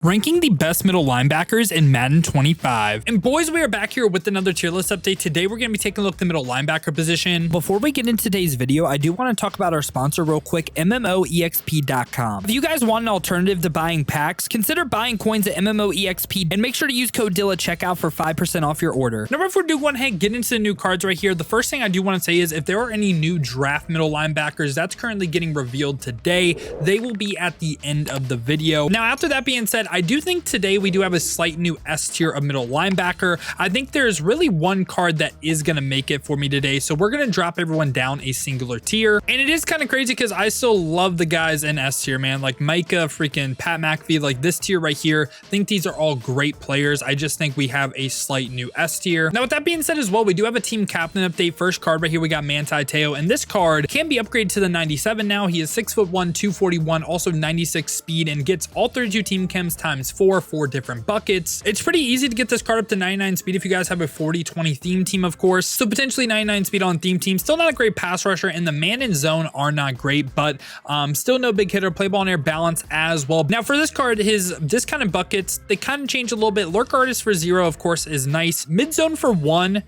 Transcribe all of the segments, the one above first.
Ranking the best middle linebackers in Madden 25. And boys, we are back here with another tier list update. Today, we're going to be taking a look at the middle linebacker position. Before we get into today's video, I do want to talk about our sponsor real quick, MMOEXP.com. If you guys want an alternative to buying packs, consider buying coins at MMOEXP and make sure to use code DILL at checkout for 5% off your order. Now, before we do go ahead and get into the new cards right here, the first thing I do want to say is if there are any new draft middle linebackers, that's currently getting revealed today. They will be at the end of the video. Now, after that being said, I do think today we do have a slight new S tier of middle linebacker. I think there's really one card that is going to make it for me today. So we're going to drop everyone down a singular tier. And it is kind of crazy because I still love the guys in S tier, man. Like Micah, freaking Pat McAfee, like this tier right here. I think these are all great players. I just think we have a slight new S tier. Now, with that being said as well, we do have a team captain update. First card right here, we got Manti Te'o. And this card can be upgraded to the 97 now. He is 6'1", 241, also 96 speed, and gets all 32 team chems times 4 different buckets. It's pretty easy to get this card up to 99 speed if you guys have a 40-20 theme team, of course. So potentially 99 speed on theme team. Still not a great pass rusher, and the man in zone are not great, but still no big hitter. Play ball and air balance as well. Now for this card, his discounted buckets, they kind of change a little bit. Lurk artist for 0, of course, is nice. Mid zone for 1.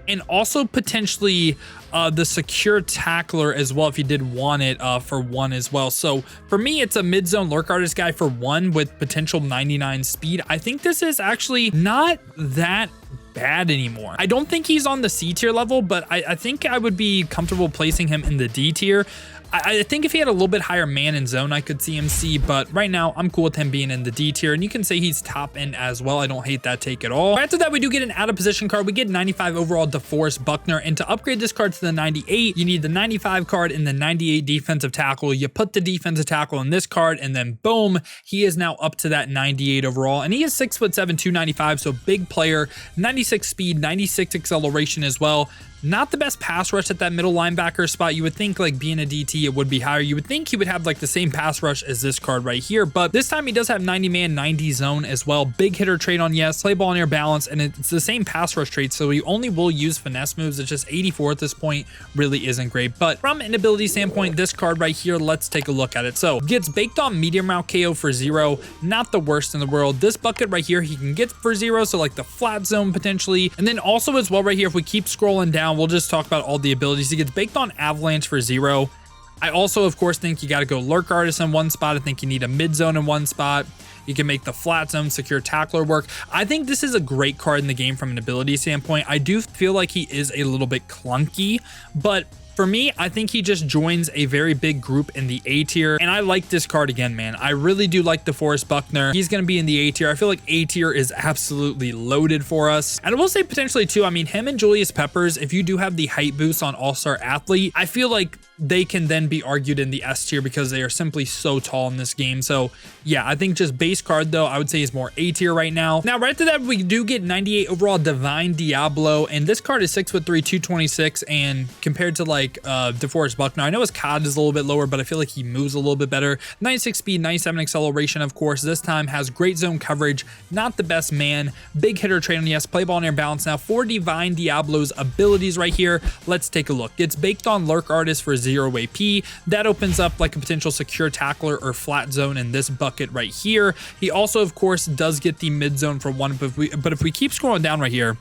And also potentially the secure tackler as well if you did want it for 1 as well. So for me, it's a mid-zone lurk artist guy for 1 with potential 99 speed. I think this is actually not that bad anymore. I don't think he's on the C tier level, but I think I would be comfortable placing him in the D tier. I think if he had a little bit higher man in zone, I could see him C, but right now I'm cool with him being in the D tier, and you can say he's top end as well. I don't hate that take at all. After that, we do get an out of position card. We get 95 overall DeForest Buckner, and to upgrade this card to the 98, you need the 95 card and the 98 defensive tackle. You put the defensive tackle in this card, and then boom, he is now up to that 98 overall, and he is 6'7", 295, so big player, 96 speed, 96 acceleration as well. Not the best pass rush at that middle linebacker spot. You would think like being a DT, it would be higher. You would think he would have like the same pass rush as this card right here, but this time he does have 90 man, 90 zone as well. Big hitter trait on yes, play ball and air balance, and it's the same pass rush trait, so he only will use finesse moves. It's just 84 at this point, really isn't great. But from an ability standpoint, this card right here, let's take a look at it. So gets baked on medium route KO for 0, not the worst in the world. This bucket right here, he can get for 0, so like the flat zone potentially. And then also as well right here, if we keep scrolling down, we'll just talk about all the abilities. He gets baked on avalanche for 0. I also, of course, think you got to go lurk artist in one spot. I think you need a mid zone in one spot. You can make the flat zone secure tackler work. I think this is a great card in the game from an ability standpoint. I do feel like he is a little bit clunky, but for me, I think he just joins a very big group in the A tier, and I like this card again, man. I really do like DeForest Buckner. He's going to be in the A tier. I feel like A tier is absolutely loaded for us. And I will say potentially too, I mean, him and Julius Peppers, if you do have the height boost on All-Star Athlete, I feel like they can then be argued in the S tier because they are simply so tall in this game. So yeah, I think just base card though, I would say is more A tier right now. Now, right after that, we do get 98 overall Divine Diablo, and this card is 6'3", 226, and compared to like DeForest Buckner, I know his COD is a little bit lower, but I feel like he moves a little bit better. 96 speed, 97 acceleration, of course. This time has great zone coverage, not the best man. Big hitter trait on yes, play ball and air balance. Now for Divine Diablo's abilities right here, let's take a look. Gets baked on lurk artist for 0 AP. That opens up like a potential secure tackler or flat zone in this bucket right here. He also, of course, does get the mid zone for 1, but if we keep scrolling down right here,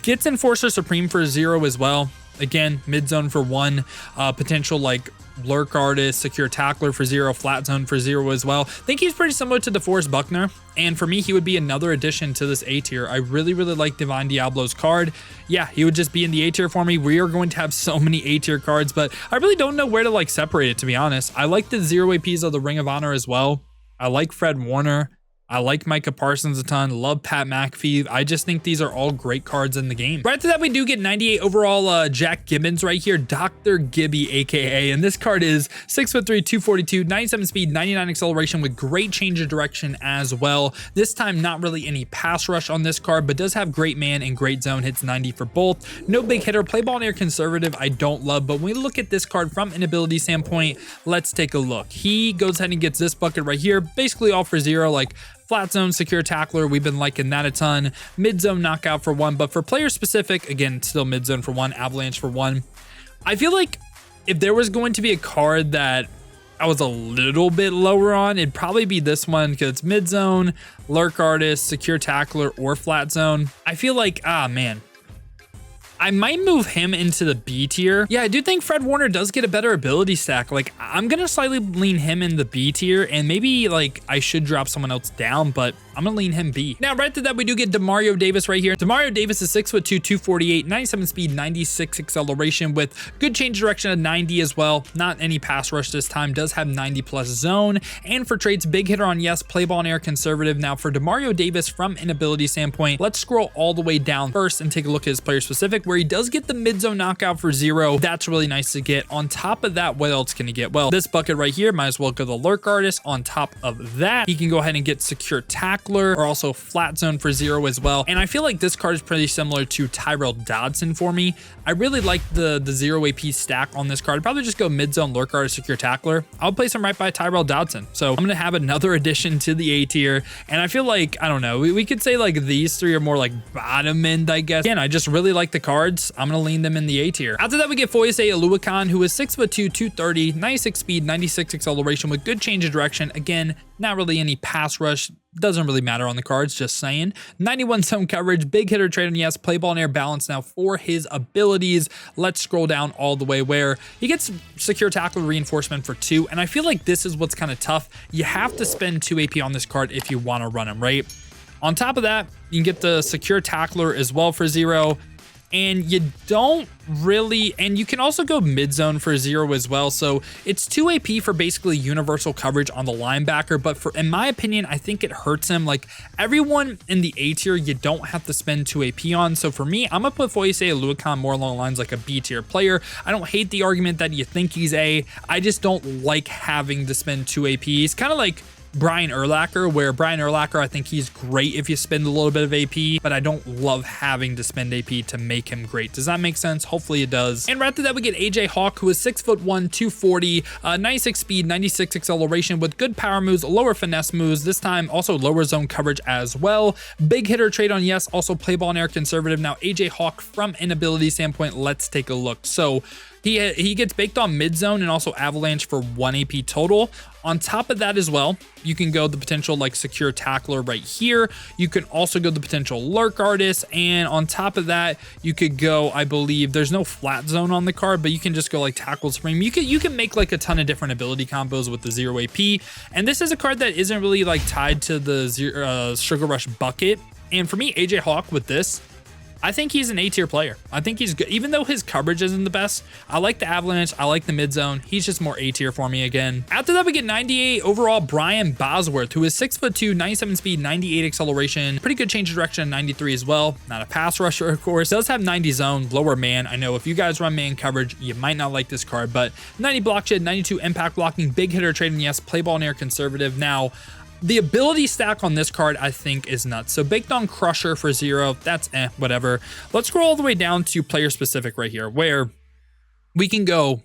gets Enforcer Supreme for 0 as well. Again, mid zone for 1, potential like lurk artist, secure tackler for 0, flat zone for 0 as well. I think he's pretty similar to DeForest Buckner, and for me, he would be another addition to this A tier. I really like Divine Diablo's card. Yeah, he would just be in the A tier for me. We are going to have so many A tier cards, but I really don't know where to like separate it, to be honest. I like the 0 APs of the Ring of Honor as well. I like Fred Warner. I like Micah Parsons a ton. Love Pat McAfee. I just think these are all great cards in the game. Right after that, we do get 98 overall Jack Gibbons right here. Dr. Gibby, aka. And this card is 6'3", 242, 97 speed, 99 acceleration with great change of direction as well. This time, not really any pass rush on this card, but does have great man and great zone. Hits 90 for both. No big hitter. Play ball and air conservative, I don't love. But when we look at this card from an ability standpoint, let's take a look. He goes ahead and gets this bucket right here. Basically all for 0, like flat zone, secure tackler, we've been liking that a ton. Mid zone knockout for 1, but for player specific, again, still mid zone for 1, avalanche for 1. I feel like if there was going to be a card that I was a little bit lower on, it'd probably be this one because it's mid zone, lurk artist, secure tackler, or flat zone. I feel like, man, I might move him into the B tier. Yeah, I do think Fred Warner does get a better ability stack. Like, I'm gonna slightly lean him in the B tier, and maybe like I should drop someone else down, but I'm gonna lean him B. Now, right to that, we do get Deario Davis right here. Deario Davis is 6'2", 248, 97 speed, 96 acceleration with good change direction of 90 as well. Not any pass rush this time, does have 90 plus zone. And for traits, big hitter on yes, play ball and air, conservative. Now for Deario Davis, from an ability standpoint, let's scroll all the way down first and take a look at his player specific, where he does get the mid zone knockout for 0. That's really nice to get. On top of that, what else can he get? Well, this bucket right here, might as well go the lurk artist. On top of that, he can go ahead and get secure tackler, or also flat zone for 0 as well. And I feel like this card is pretty similar to Tyrell Dodson for me. I really like the 0 AP stack on this card. I'd probably just go mid zone, lurk artist, secure tackler. I'll place him right by Tyrell Dodson. So I'm gonna have another addition to the A tier. And I feel like, I don't know, we could say like these three are more like bottom end, I guess. Again, I just really like the cards. I'm gonna lean them in the A tier. After that, we get Foy Luikin, who is 6'2", 230, 96 speed, 96 acceleration with good change of direction. Again, not really any pass rush. Doesn't really matter on the cards, just saying. 91 zone coverage, big hitter trait on yes, play ball and air balance. Now for his abilities, let's scroll down all the way where he gets secure tackle reinforcement for 2. And I feel like this is what's kind of tough. You have to spend 2 AP on this card if you want to run him, right? On top of that, you can get the secure tackler as well for 0. And you don't really, and you can also go mid zone for 0 as well. So it's 2 AP for basically universal coverage on the linebacker. But in my opinion, I think it hurts him. Like everyone in the A tier, you don't have to spend 2 AP on. So for me, I'm gonna put Foy Luikin more along the lines like a B tier player. I don't hate the argument that you think he's A. I just don't like having to spend 2 AP. He's kind of like Brian Urlacher, where Brian Urlacher, I think he's great if you spend a little bit of AP, but I don't love having to spend AP to make him great. Does that make sense? Hopefully it does. And right after that, we get AJ Hawk, who is 6'1", 240, 96 speed, 96 acceleration with good power moves, lower finesse moves, this time also lower zone coverage as well. Big hitter trait on yes, also play ball and air, conservative. Now AJ Hawk, from an ability standpoint, let's take a look. So he gets baked on mid zone and also avalanche for 1 AP total. On top of that as well, you can go the potential like secure tackler right here. You can also go the potential lurk artist. And on top of that, you could go, I believe there's no flat zone on the card, but you can just go like tackle supreme. You can make like a ton of different ability combos with the 0 AP. And this is a card that isn't really like tied to the Sugar Rush bucket. And for me, AJ Hawk with this, I think he's an A tier player. I think he's good, even though his coverage isn't the best. I like the avalanche. I like the mid zone. He's just more A tier for me again. After that, we get 98 overall Brian Bosworth, who is 6'2", 97 speed, 98 acceleration, pretty good change of direction, 93 as well. Not a pass rusher, of course. Does have 90 zone, lower man. I know if you guys run man coverage, you might not like this card, but 90 block shed, 92 impact blocking, big hitter trading, yes, play ball and air, conservative. Now, the ability stack on this card, I think, is nuts. So baked on Crusher for 0, that's whatever. Let's scroll all the way down to player specific right here, where we can go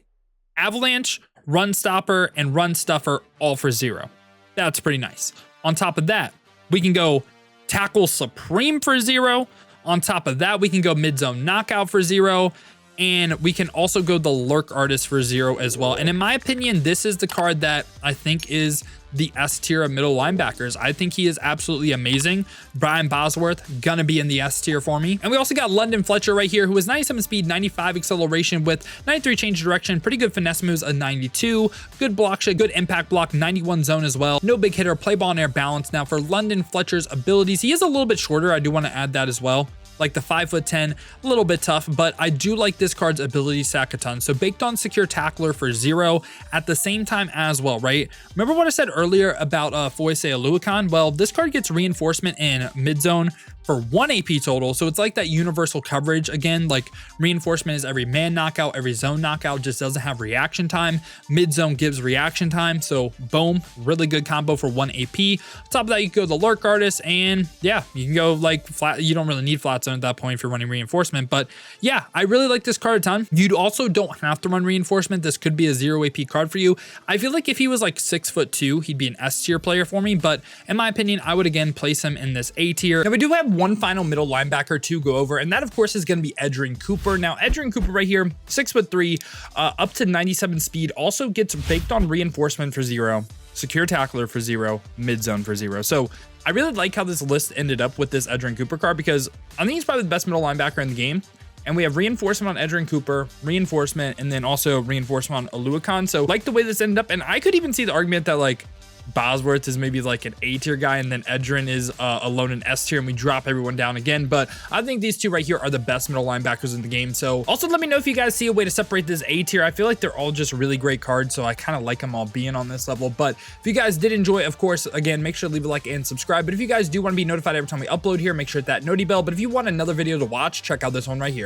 Avalanche, Run Stopper, and Run Stuffer all for 0. That's pretty nice. On top of that, we can go Tackle Supreme for 0. On top of that, we can go Mid Zone Knockout for 0. And we can also go the Lurk Artist for 0 as well. And in my opinion, this is the card that I think is the S tier of middle linebackers. I think he is absolutely amazing. Brian Bosworth, gonna be in the S tier for me. And we also got London Fletcher right here, who is 97 speed, 95 acceleration with 93 change of direction, pretty good finesse moves, a 92, good block shot, good impact block, 91 zone as well. No big hitter, play ball and air balance. Now for London Fletcher's abilities, he is a little bit shorter. I do want to add that as well. Like the 5'10", a little bit tough, but I do like this card's ability stack a ton. So baked on secure tackler for 0 at the same time as well, right? Remember what I said earlier about Foy Luikin? Well, this card gets reinforcement in mid zone for 1 AP total. So it's like that universal coverage. Again, like reinforcement is every man knockout, every zone knockout, just doesn't have reaction time. Mid zone gives reaction time. So boom, really good combo for 1 AP. On top of that, you can go the Lurk Artist, and yeah, you can go like flat. You don't really need flat zone at that point if you're running reinforcement, but yeah, I really like this card a ton. You also don't have to run reinforcement. This could be a 0 AP card for you. I feel like if he was like 6'2", he'd be an S tier player for me, but in my opinion, I would again place him in this A tier. Now we do have one final middle linebacker to go over, and that of course is going to be Edgerrin Cooper. Now Edgerrin Cooper right here, 6'3", up to 97 speed, also gets baked on reinforcement for 0, secure tackler for 0, mid zone for 0. So I really like how this list ended up with this Edgerrin Cooper card, because I think he's probably the best middle linebacker in the game. And we have reinforcement on Edgerrin Cooper, reinforcement, and then also reinforcement on Luikin. So like the way this ended up, and I could even see the argument that like Bosworth is maybe like an A tier guy, and then Edgerrin is alone an S tier, and we drop everyone down again. But I think these two right here are the best middle linebackers in the game. So also let me know if you guys see a way to separate this A tier. I feel like they're all just really great cards, so I kind of like them all being on this level. But if you guys did enjoy, of course, again, make sure to leave a like and subscribe. But if you guys do want to be notified every time we upload here, make sure to hit that noti bell. But if you want another video to watch, check out this one right here.